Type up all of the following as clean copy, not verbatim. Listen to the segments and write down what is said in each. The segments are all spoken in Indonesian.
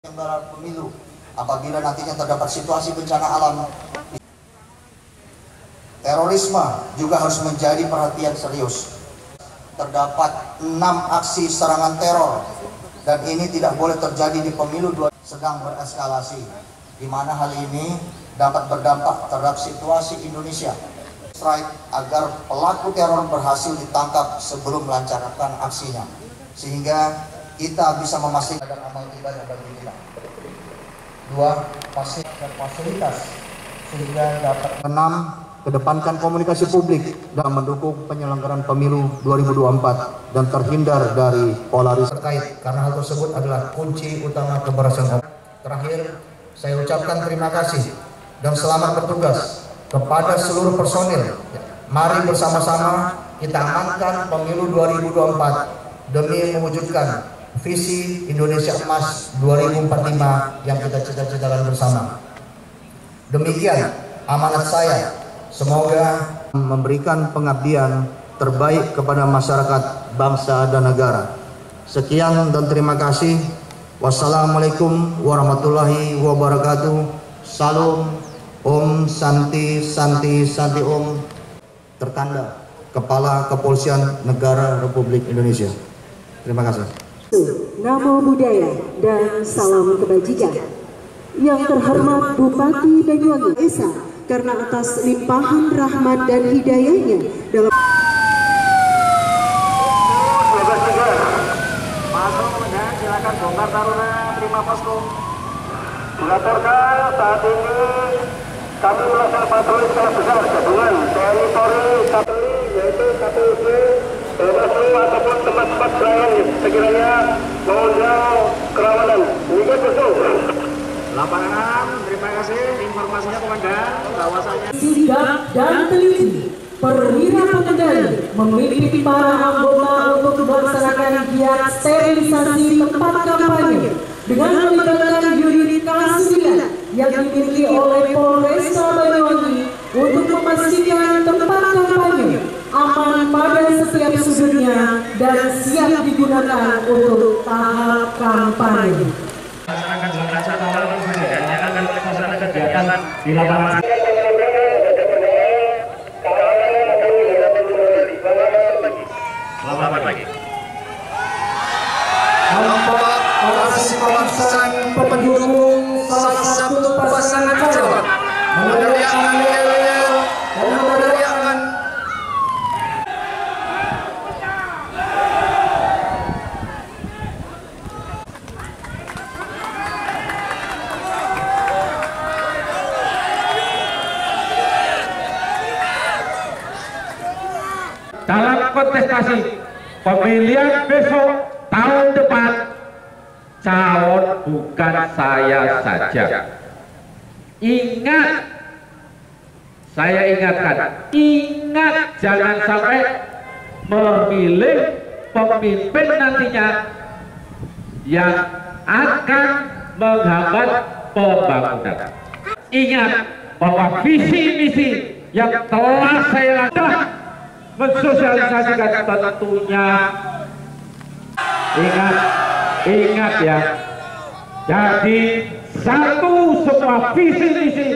Penyelenggara pemilu apabila nantinya terdapat situasi bencana alam. Terorisme juga harus menjadi perhatian serius. Terdapat 6 aksi serangan teror dan ini tidak boleh terjadi di pemilu sedang bereskalasi, di mana hal ini dapat berdampak terhadap situasi Indonesia. Strike agar pelaku teror berhasil ditangkap sebelum melancarkan aksinya, sehingga kita bisa memastikan amal ibadah bagi kita. 2. Fasilitas sehingga dapat. 6. Kedepankan komunikasi publik dalam mendukung penyelenggaraan pemilu 2024 dan terhindar dari polarisasi terkait, karena hal tersebut adalah kunci utama keberhasilan. Terakhir, saya ucapkan terima kasih dan selamat bertugas kepada seluruh personil. Mari bersama-sama kita amankan pemilu 2024 demi mewujudkan visi Indonesia Emas 2045 yang kita cita-citakan bersama. Demikian amanat saya. Semoga memberikan pengabdian terbaik kepada masyarakat, bangsa, dan negara. Sekian dan terima kasih. Wassalamualaikum warahmatullahi wabarakatuh. Salam. Om Santi Santi Santi Om. Tertanda Kepala Kepolisian Negara Republik Indonesia. Terima kasih. Namo Buddhaya dan salam kebajikan. Yang terhormat Bupati Banyuwangi Esa, karena atas limpahan rahmat dan hidayahnya dalam masuk dan silakan bongkar taruna terima posko. Dilaporkan saat ini kami melakukan patroli skala besar gabungan TNI Polri, Kapolri, yaitu KPUD, Bawaslu ataupun tempat-tempat lain sekiranya mengundang kerawanan. Demikian besok. Lapangan, terima kasih informasinya Komandan. Bahwasanya sigap dan teliti, perwira pengendali memimpin para anggota untuk melaksanakan giat sterilisasi tempat kampanye dengan melibatkan unit K9 yang dimiliki oleh Polresta Banyuwangi untuk memastikan tempat kampanye aman pada setiap sudutnya dan siap digunakan untuk tahap kampanye. masyarakat dengan rasa toleransi dan akan melaksanakan kegiatan di lapangan. Selamat pagi. Nampak orasi kebangsaan pendukung salah satu pasangan calon meneriakan yel-yel dan meneriakan dalam kontestasi pemilihan besok tahun depan, calon bukan saya saja. Ingat, saya ingatkan, ingat jangan sampai memilih pemimpin nantinya yang akan menghambat pembangunan. Ingat bahwa visi misi yang telah saya lakukan mensosialisasikan tentunya, ingat ya, jadi satu semua visi misi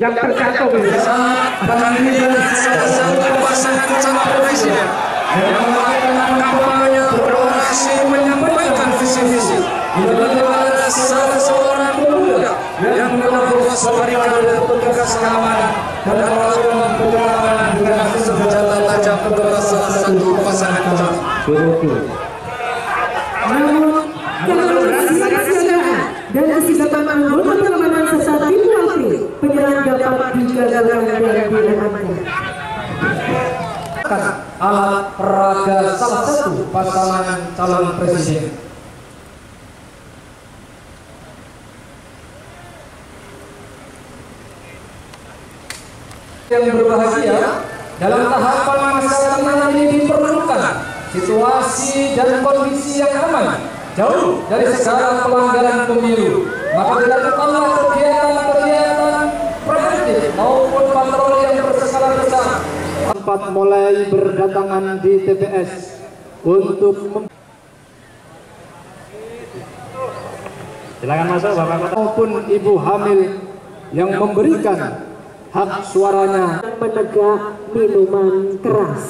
yang tercantum pemilihan salah satu pasangan calon presiden yang melakukan kampanye berorasi menyampaikan visi-visi. Ini adalah salah seorang pemuda yang menerobos barikade petugas keamanan dan melakukan penyerangan dengan senjata tajam kepada salah satu pasangan calon. Namun, kesiapsiagaan dan kesigapan anggota pengamanan serta tim Polri, penyerang dapat digagalkan dan diamankan. Alat peraga salah satu pasangan calon presiden. Yang berbahagia, dalam tahapan masa tenang ini diperlukan situasi dan kondisi yang aman, jauh dari segala pelanggaran pemilu. Maka dilakukanlah kegiatan-kegiatan preventif maupun patroli yang berskala besar. Tempat mulai berdatangan di TPS untuk Silakan masuk Bapak maupun ibu hamil yang memberikan hak suaranya menegak minuman keras.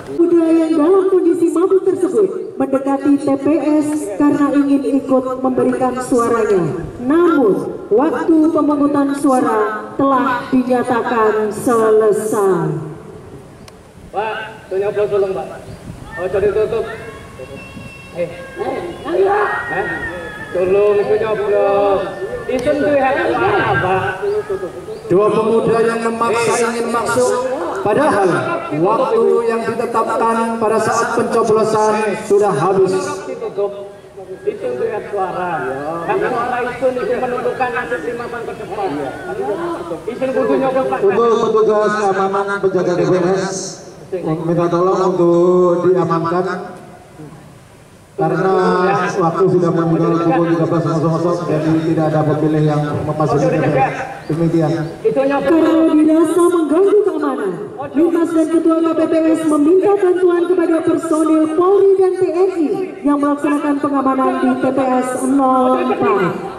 Pemuda yang dalam kondisi mabuk tersebut mendekati TPS karena ingin ikut memberikan suaranya. Namun, waktu pemungutan suara telah dinyatakan selesai. Pak, itu nyoblos dulu Pak. Oh, jadi tutup. Tolong itu nyoblos. Itu apa? Dua pemuda yang memaksa ingin masuk, padahal waktu yang ditetapkan pada saat pencoblosan sudah habis. Itu lihat suara. Hak suara itu menentukan nasib 5 tahun ke depan. Izin kudu nyoblos Pak. Untuk petugas keamanan penjaga TPS, minta tolong untuk diamankan karena waktu sudah meninggal pukul 13.00, jadi tidak ada pemilih yang memasuki TPS. Demikian. Karena dirasa mengganggu keamanan, Lintas dan Ketua KPPS meminta bantuan kepada personil Polri dan TNI yang melaksanakan pengamanan di TPS 04.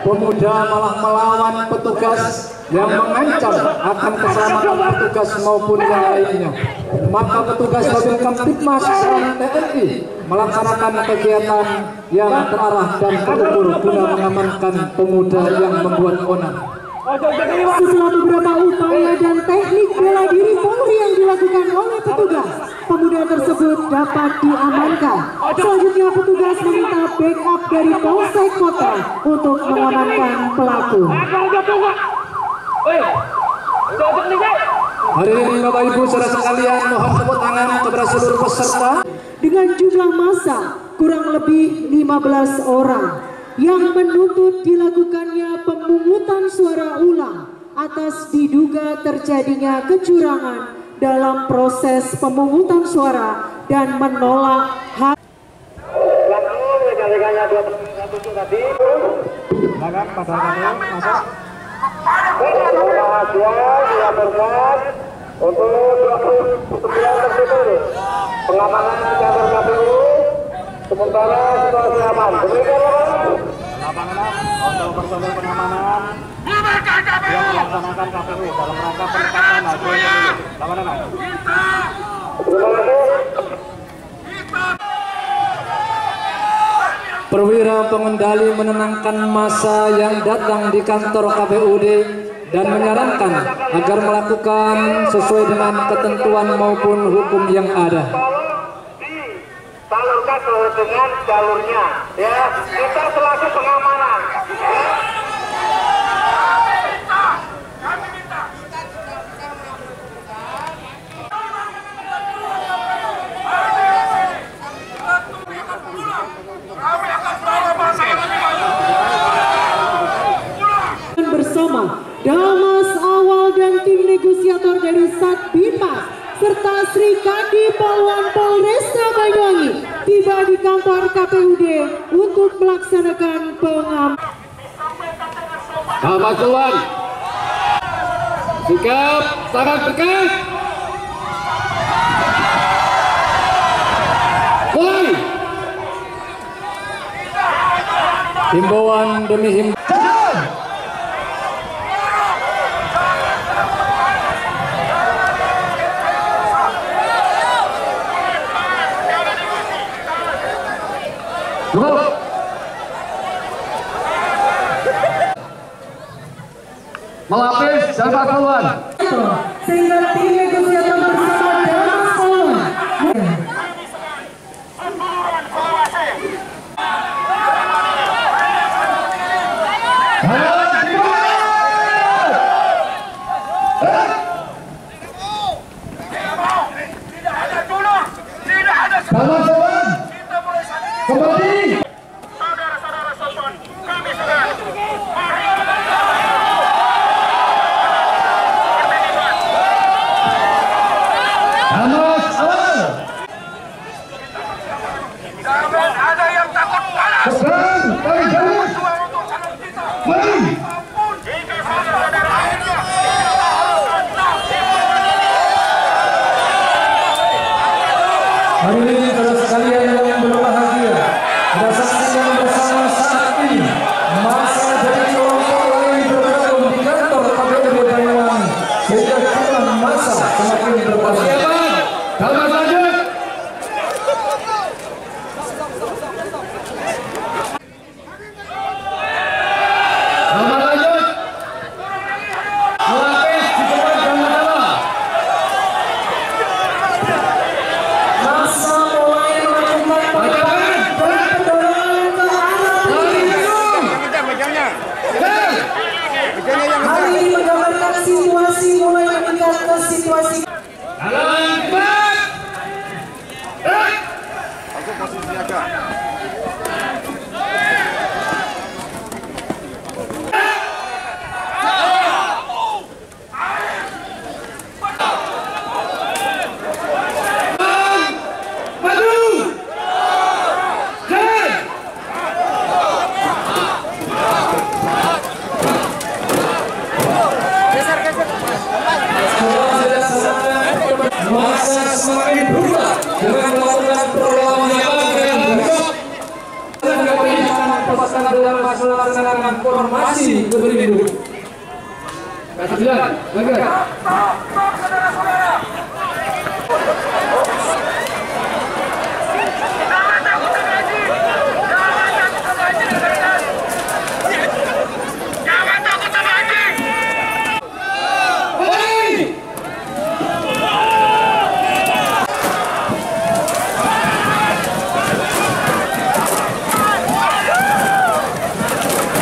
Pemuda malah melawan petugas yang mengancam akan keselamatan petugas maupun yang lainnya. Maka petugas Babil Kamtibmas dan TNI melaksanakan kegiatan yang terarah dan terukur guna mengamankan pemuda yang membuat onar. Setelah beberapa upaya dan teknik bela diri Polri yang dilakukan oleh petugas, pemuda tersebut dapat diamankan. Selanjutnya petugas meminta backup dari Polsek Kota untuk mengamankan pelaku. Hari ini Bapak Ibu saudara sekalian, mohon tepuk tangan kepada seluruh peserta. Dengan jumlah massa kurang lebih 15 orang yang menuntut dilakukannya pemungutan suara ulang atas diduga terjadinya kecurangan dalam proses pemungutan suara dan menolak hak. Silakan pada kami masuk. Untuk 29 tersebut pengamanan di kantor KPU sementara situasi aman. Demikian Lapangan untuk personel pengamanan yang melaksanakan KPU dalam rangka penetapan hasil pemilu. Lapangan. terima kasih. Perwira pengendali menenangkan massa yang datang di kantor KPUD dan menyarankan agar melakukan sesuai dengan ketentuan maupun hukum yang ada. Salurkan dengan jalurnya, ya. Kita selaku pengamanan. Bersama Damas Awal dan tim negosiator dari Satbinmas serta Sri Kandi Polwan Polresta Banyuwangi tiba di kantor KPUD untuk melaksanakan pengamanan. Bapak Tuan, sikap sangat tegas. Mulai. Himbauan demi himbauan. Melapis Bapak Tuan. Sehingga tim negosiator bersama Damas Polwan. Kembali. Saudara-saudara sekalian, kami sudah Damas Hadirin saudara sekalian yang berbahagia, kita saksikan bersama saat ini masa dari kelompok lain bergabung di kantor KPUD Banyuwangi sehingga jumlah masa semakin bertambah. Selamat lanjut. Selamat lanjut. Melapis di tempat yang pertama. Masa mulai melakukan pendorongan ke arah hal ini menggambarkan situasi mulai meningkat ke situasi masa semakin berubah dengan melakukan perlawanan yang berikut dan kepentingan dalam melaksanakan formasi berlindung. Kasih jalan, lagi.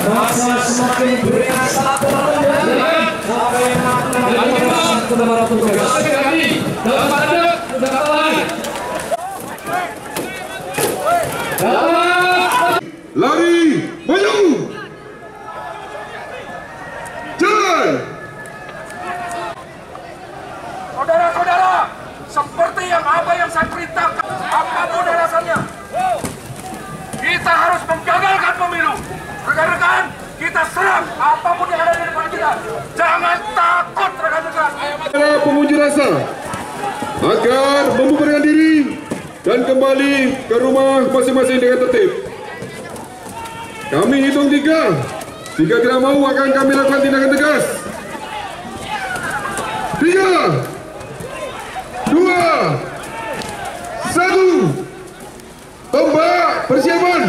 Masa semakin beringat saat terkendali sampai makan kepada tugas. Dalam pada sudah kalah. Lari, maju, jalan. Saudara-saudara, seperti apa yang saya perintahkan, apapun alasannya, kita harus menggagalkan pemilu. Rekan-rekan, kita serang apapun yang ada di depan kita. Jangan takut, rekan-rekan. Para pengunjuk rasa agar membubarkan diri dan kembali ke rumah masing-masing dengan tertib. Kami hitung 3. Jika tidak mau akan kami lakukan tindakan tegas. 3, 2, 1. Tombak persiapan.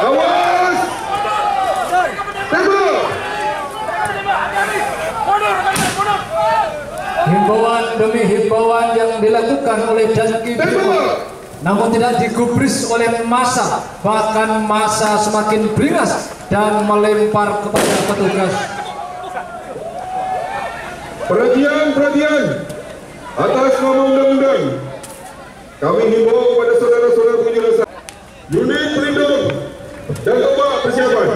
Awas. Tembak. Himbauan demi himbauan yang dilakukan oleh Janki Bima, namun tidak digubris oleh massa, bahkan massa semakin beringas dan melempar kepada petugas. Perhatian atas nama undang-undang. Kami himbau pada saudara-saudara pengunjuk rasa, unit pelindung dan tombak persiapan.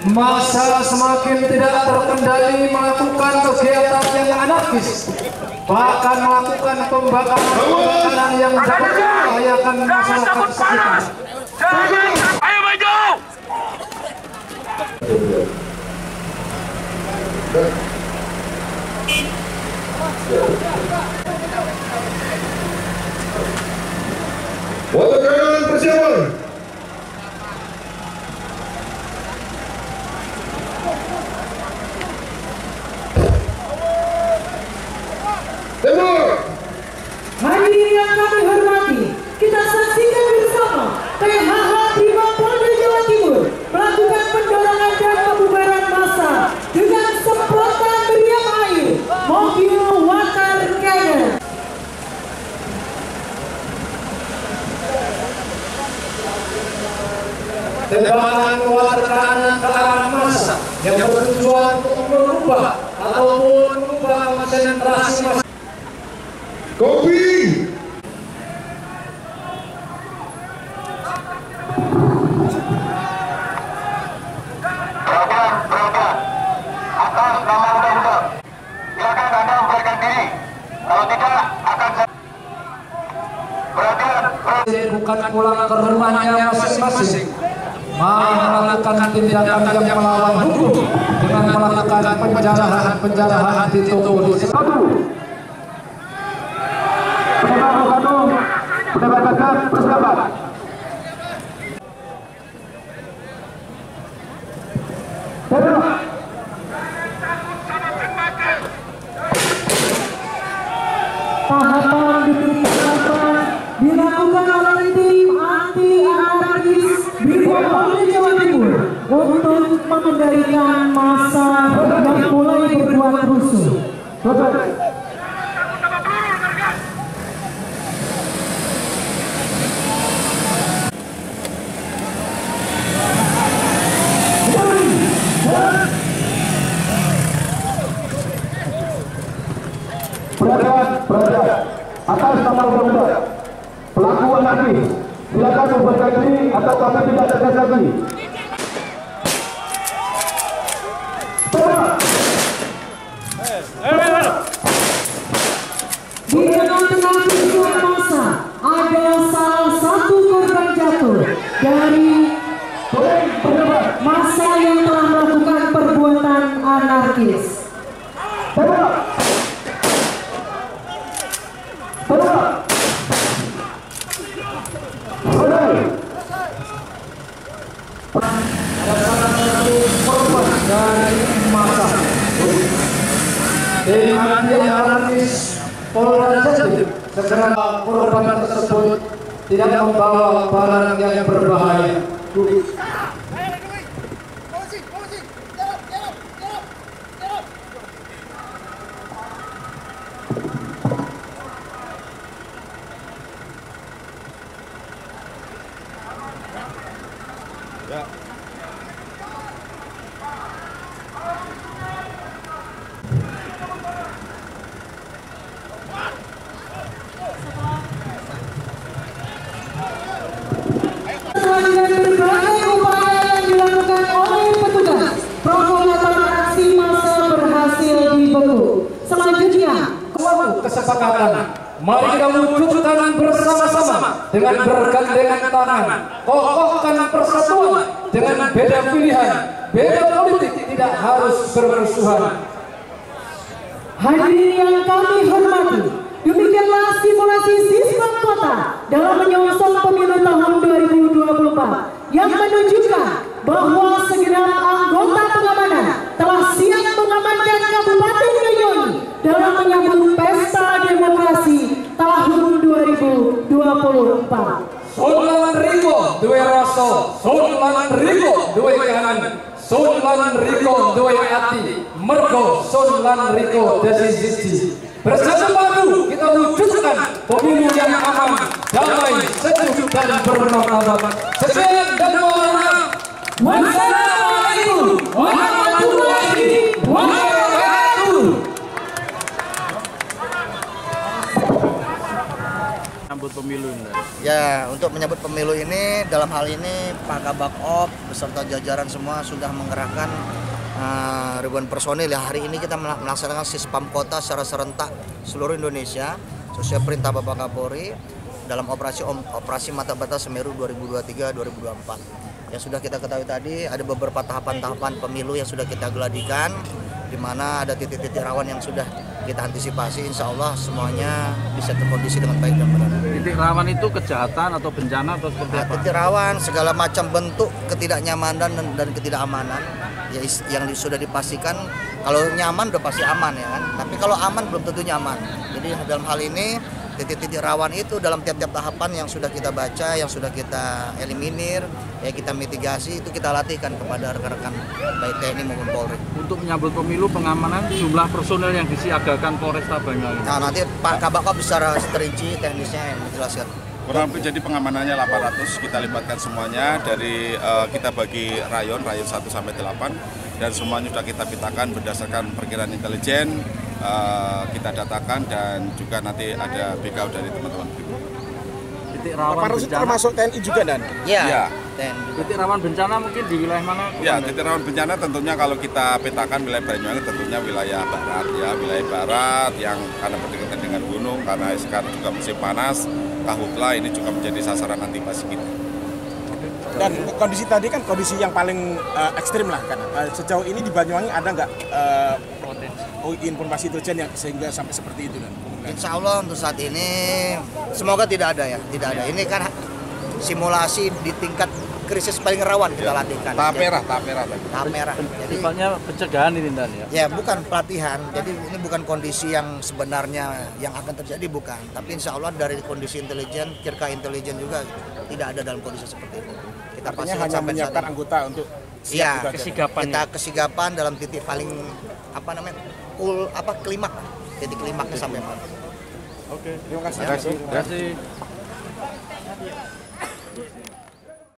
Massa semakin tidak terkendali melakukan kegiatan yang anarkis, bahkan melakukan pembakaran yang dapat membahayakan masyarakat sekitar. Ayo maju! Water kanan persiapan. Tembak. hadirin yang kami hormati, kita saksikan bersama PHH Brimob Polda Jawa Timur melakukan pendorongan dan pembubaran massa dengan semprotan meriam air mobil water cannon. Tembakan water cannon ke arah massa yang bertujuan untuk merubah ataupun mengubah konsentrasi massa. Kopi. Perhatian. Atas nama undang-undang, silakan Anda membubarkan diri. Kalau tidak, akan perhatian. Bukan pulang ke rumahnya masing-masing, melakukan tindakan yang melawan hukum dengan melakukan penjarahan di toko di 1, Pendapatan persiapan. Tahapan diberi tahapan dilakukan oleh tim anti-anarkis Brimob Polda Jawa Timur untuk mengendalikan massa yang mulai berbuat rusuh. Perhatian atas nama undang-undang pelaku anarkis silakan membubarkan diri atau kami tidak tegas lagi. Di tengah-tengah kerusuhan massa ada salah satu korban jatuh dari massa yang telah melakukan perbuatan anarkis. Tim anti-anarkis Polda Jatim segera korban tersebut tidak membawa barang yang berbahaya. Dengan berbagai upaya yang dilakukan oleh petugas, provokator aksi massa berhasil dibekuk. Selanjutnya, Kesepakatan, mari kita wujudkan bersama-sama dengan bergandengan tangan, kokohkan persatuan dengan beda pilihan, beda politik tidak harus bermusuhan. hadirin yang kami hormati, demikianlah simulasi sistem kota dalam menyongsong pemilu tahun 2024 yang menunjukkan bahwa segenap anggota pengamanan telah siap mengamankan Kabupaten Banyuwangi dalam menyambut pesta demokrasi tahun 2024. Sun lan riko duwe rasa, sun lan riko duwe kanan, sun lan riko duwe ati, mergo sun lan riko dadi siji. Bersatu padu kita wujudkan pemilu yang aman, damai, sejuk dan bermartabat. Sekian dan mohon maaf. Wassalamualaikum warahmatullahi wabarakatuh. Menyambut pemilu ini. Ya, untuk menyambut pemilu ini, dalam hal ini Pak Kabak-Op beserta jajaran semua sudah mengerahkan ribuan personil. Ya, hari ini kita melaksanakan Sispam Kota secara serentak seluruh Indonesia sesuai perintah Bapak Kapolri dalam operasi Mata Batas Semeru 2023-2024. Yang sudah kita ketahui tadi, ada beberapa tahapan-tahapan pemilu yang sudah kita geladikan, di mana ada titik-titik rawan yang sudah kita antisipasi. Insya Allah semuanya bisa terkondisi dengan baik dan benar. Titik rawan itu kejahatan atau bencana atau seperti apa? Titik rawan segala macam bentuk ketidaknyamanan dan ketidakamanan ya, yang sudah dipastikan. Kalau nyaman udah pasti aman ya kan, tapi kalau aman belum tentu nyaman. Jadi dalam hal ini titik-titik rawan itu dalam tiap-tiap tahapan yang sudah kita baca, yang sudah kita eliminir, ya kita mitigasi, itu kita latihkan kepada rekan-rekan baik TNI maupun Polri. Untuk menyambut pemilu, pengamanan jumlah personel yang disiagakan Polresta Banyuwangi. Nah, nanti Pak Kabak secara terinci teknisnya yang menjelaskan. Kurang lebih jadi pengamanannya 800, kita libatkan semuanya dari kita bagi rayon 1 sampai 8 dan semuanya sudah kita petakan berdasarkan perkiraan intelijen, kita datakan dan juga nanti ada backup dari teman-teman. Titik rawan bencana termasuk TNI juga dan? Ya. Titik rawan bencana mungkin di wilayah mana? Ya, titik rawan bencana tentunya kalau kita petakan wilayah Banyuwangi tentunya wilayah barat ya, wilayah barat yang karena berdekatan dengan gunung, karena sekarang juga musim panas, Kahutla ini juga menjadi sasaran antipasi kita. Dan kondisi tadi kan kondisi yang paling ekstrim lah kan. Sejauh ini di Banyuwangi ada nggak informasi intelijen yang sehingga sampai seperti itu dan? Insya Allah untuk saat ini semoga tidak ada ya, tidak ada. Ini kan simulasi di tingkat krisis paling rawan kita latihkan. Tahap merah. Tahap merah. Jadi sifatnya pencegahan ini Dan ya. ya bukan pelatihan. Jadi ini bukan kondisi yang sebenarnya yang akan terjadi, bukan. Tapi insya Allah dari kondisi intelijen, kira intelijen juga tidak ada dalam kondisi seperti itu. Kita pasti hanya menyiapkan anggota untuk ya, kesigapan. Kita kesigapan dalam titik paling klimak, titik klimaknya sampai mana. Oke. Terima kasih. Terima kasih.